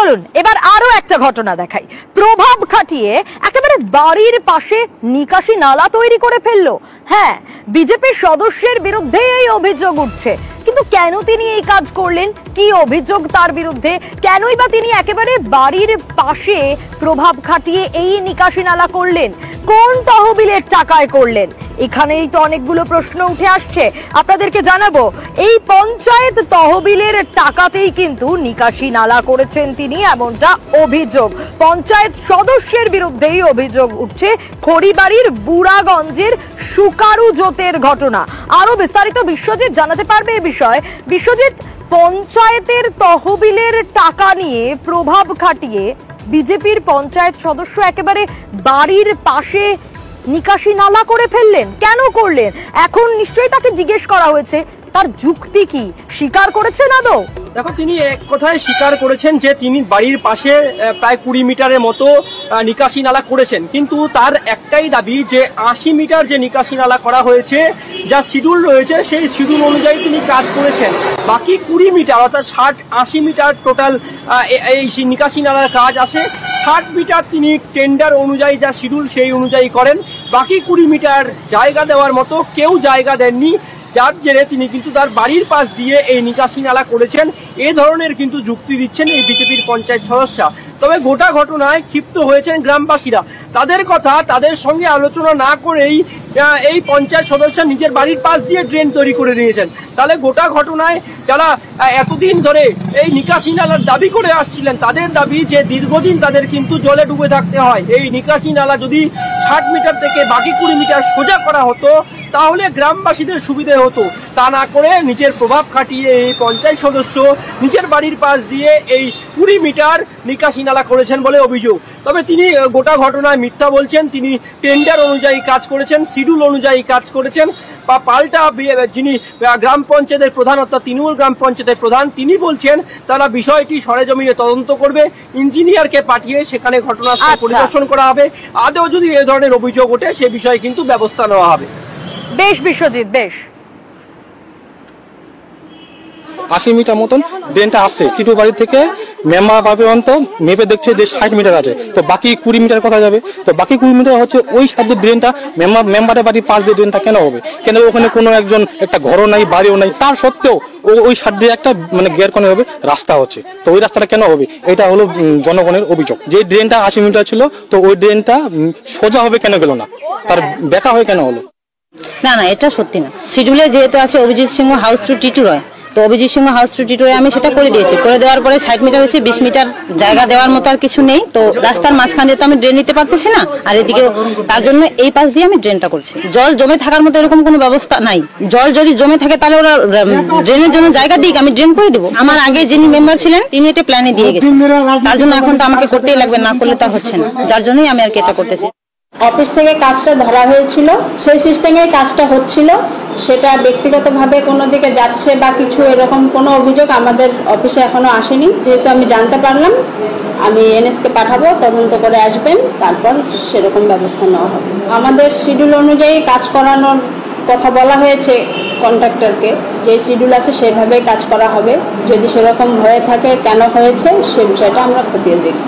চলুন এবার আরো একটা ঘটনা দেখাই। প্রভাব খাটিয়ে একেবারে বাড়ির পাশে নিকাশি নালা তৈরি করে ফেললো। হ্যাঁ, বিজেপির সদস্যের বিরুদ্ধে এই অভিযোগ উঠছে, কিন্তু কেন তিনি এই কাজ করলেন, কি অভিযোগ তার বিরুদ্ধে, কেনই বা তিনি একেবারে বাড়ির পাশে প্রভাব খাটিয়ে এই নিকাশি নালা করলেন, কোন তহবিলের টাকায় করলেন, এখানেই তো অনেকগুলো প্রশ্ন উঠে আসছে। আপনাদেরকে জানাবো, এই পঞ্চায়েত তহবিলের টাকাতেই কিন্তু নিকাশি নালা করেছেন তিনি, এমনটা অভিযোগ। পঞ্চায়েত সদস্যের বিরুদ্ধেই অভিযোগ উঠছে খড়িবাড়ির বুড়াগঞ্জের সুকারু জোতের ঘটনা। আরো বিস্তারিত বিশ্বজিৎ জানাতে পারবে এ বিষয়ে। বিশ্বজিৎ, পঞ্চায়েতের তহবিলের টাকা নিয়ে প্রভাব খাটিয়ে বিজেপির পঞ্চায়েত সদস্য একেবারে বাড়ির পাশে নিকাশি নালা করে ফেললেন, কেন করলেন? এখন নিশ্চয়ই তাকে জিজ্ঞেস করা হয়েছে, তার যুক্তি কি, স্বীকার করেছেন আদৌ? দেখো, তিনি এক কথায় স্বীকার করেছেন যে তিনি বাড়ির পাশে প্রায় 20 মিটারের মতো নিকাশি নালা করেছেন, কিন্তু তার একটাই দাবি যে 80 মিটার যে নিকাশি নালা করা হয়েছে, যা শিডিউল রয়েছে সেই শিডিউল অনুযায়ী তিনি কাজ করেছেন। বাকি 20 মিটার অর্থাৎ 60-80 মিটার টোটাল এই নিকাশি নালার কাজ আসে। 60 মিটার তিনি টেন্ডার অনুযায়ী যা শিডিউল সেই অনুযায়ী করেন, বাকি 20 মিটার জায়গা দেওয়ার মতো কেউ জায়গা দেননি, যার জেরে তিনি কিন্তু তার বাড়ির পাশ দিয়ে এই নিকাশি নালা করেছেন। এ ধরনের কিন্তু যুক্তি দিচ্ছেন এই বিজেপির পঞ্চায়েত সদস্য। তবে গোটা ঘটনায় ক্ষিপ্ত হয়েছেন গ্রামবাসীরা। তাদের কথা, তাদের সঙ্গে আলোচনা না করেই এই পঞ্চায়েত সদস্য নিজের বাড়ির পাশ দিয়ে ড্রেন তৈরি করে নিয়েছেন। তাহলে গোটা ঘটনায় যারা এতদিন ধরে এই নিকাশি নালার দাবি করে আসছিলেন, তাদের দাবি যে দীর্ঘদিন তাদের কিন্তু জলে ডুবে থাকতে হয়। এই নিকাশি নালা যদি 60 মিটার থেকে বাকি 20 মিটার সোজা করা হতো তাহলে গ্রামবাসীদের সুবিধে হতো। তা না করে নিজের প্রভাব খাটিয়ে এই পঞ্চায়েত সদস্য নিজের বাড়ির পাশ দিয়ে এই 20 মিটার নিকাশি নালা করেছেন বলে অভিযোগ। তবে তিনি গোটা ঘটনায় মিথ্যা বলছেন। তিনি টেন্ডার অনুযায়ী কাজ করেছেন, শিডিউল অনুযায়ী কাজ করেছেন। বা পাল্টা যিনি গ্রাম পঞ্চায়েতের প্রধান অর্থাৎ তৃণমূল গ্রাম পঞ্চায়েতের প্রধান, তিনি বলছেন তারা বিষয়টি সরেজমিনে তদন্ত করবে, ইঞ্জিনিয়ারকে পাঠিয়ে সেখানে ঘটনাস্থল পরিদর্শন করা হবে। আদৌ যদি এ ধরনের অভিযোগ ওঠে সে বিষয়ে কিন্তু ব্যবস্থা নেওয়া হবে। বেশ বিশ্বজিৎ, বেশ। 80 মিটার মতন ড্রেনটা আসছে কিটু বাড়ি থেকে মেম্বার পর্যন্ত মেপে দেখছে যে 60 মিটার আছে, তো বাকি 20 মিটার কথা যাবে। তো বাকি 20 মিটার হচ্ছে ওই সাইডের ড্রেনটা মেম্বারের বাড়ির পাশ দিয়ে ড্রেনটা কেন হবে? কেন ওখানে কোনো একজন একটা ঘরও নাই, বাড়িও নাই, তার সত্ত্বেও ওই সাইড দিয়ে একটা মানে গের কোণে হবে রাস্তা হচ্ছে, তো ওই রাস্তাটা কেন হবে? এটা হলো জনগণের অভিযোগ। যে ড্রেনটা 80 মিটার ছিল, তো ওই ড্রেনটা সোজা হবে কেন গেল না, তার ব্যাখ্যা হয়ে কেন হলো? না না, এটা সত্যি না। শিডিউলে যেহেতু আছে অভিজিৎ সিংহ হাউস টু টিটুরয়, তো অভিজিৎ সিংহ হাউস টু টিটুরয় আমি সেটা করে দিয়েছি। করে দেওয়ার পরে 60 মিটার হচ্ছে, 20 মিটার জায়গা দেওয়ার মতো আর কিছু নেই। তো রাস্তার মাঝখান দিয়ে তো আমি ড্রেন নিতে পারতেছি না, আর এদিকে তার জন্য এই পাশ দিয়ে আমি ড্রেনটা করছি। জল জমে থাকার মতো এরকম কোনো ব্যবস্থা নাই। জল যদি জমে থাকে তাহলে ওরা ড্রেনের জন্য জায়গা দিক, আমি ড্রেন করে দেবো। আমার আগে যিনি মেম্বার ছিলেন তিনি এটা প্ল্যানে দিয়ে গেছেন, তার জন্য এখন তো আমাকে করতেই লাগবে, না করলে তা হচ্ছে না, যার জন্যই আমি আর কি এটা করতেছি। অফিস থেকে কাজটা ধরা হয়েছিল, সেই সিস্টেমে কাজটা হচ্ছিল, সেটা ব্যক্তিগতভাবে কোনো দিকে যাচ্ছে বা কিছু এরকম কোনো অভিযোগ আমাদের অফিসে এখনো আসেনি। যেহেতু আমি জানতে পারলাম, আমি এনএসকে পাঠাবো, তদন্ত করে আসবেন, তারপর সেরকম ব্যবস্থা নেওয়া হবে। আমাদের শিডিউল অনুযায়ী কাজ করানোর কথা বলা হয়েছে কন্ট্রাক্টরকে, যে শিডিউল আছে সেভাবেই কাজ করা হবে। যদি সেরকম হয়ে থাকে কেন হয়েছে সে বিষয়টা আমরা খতিয়ে দেখব।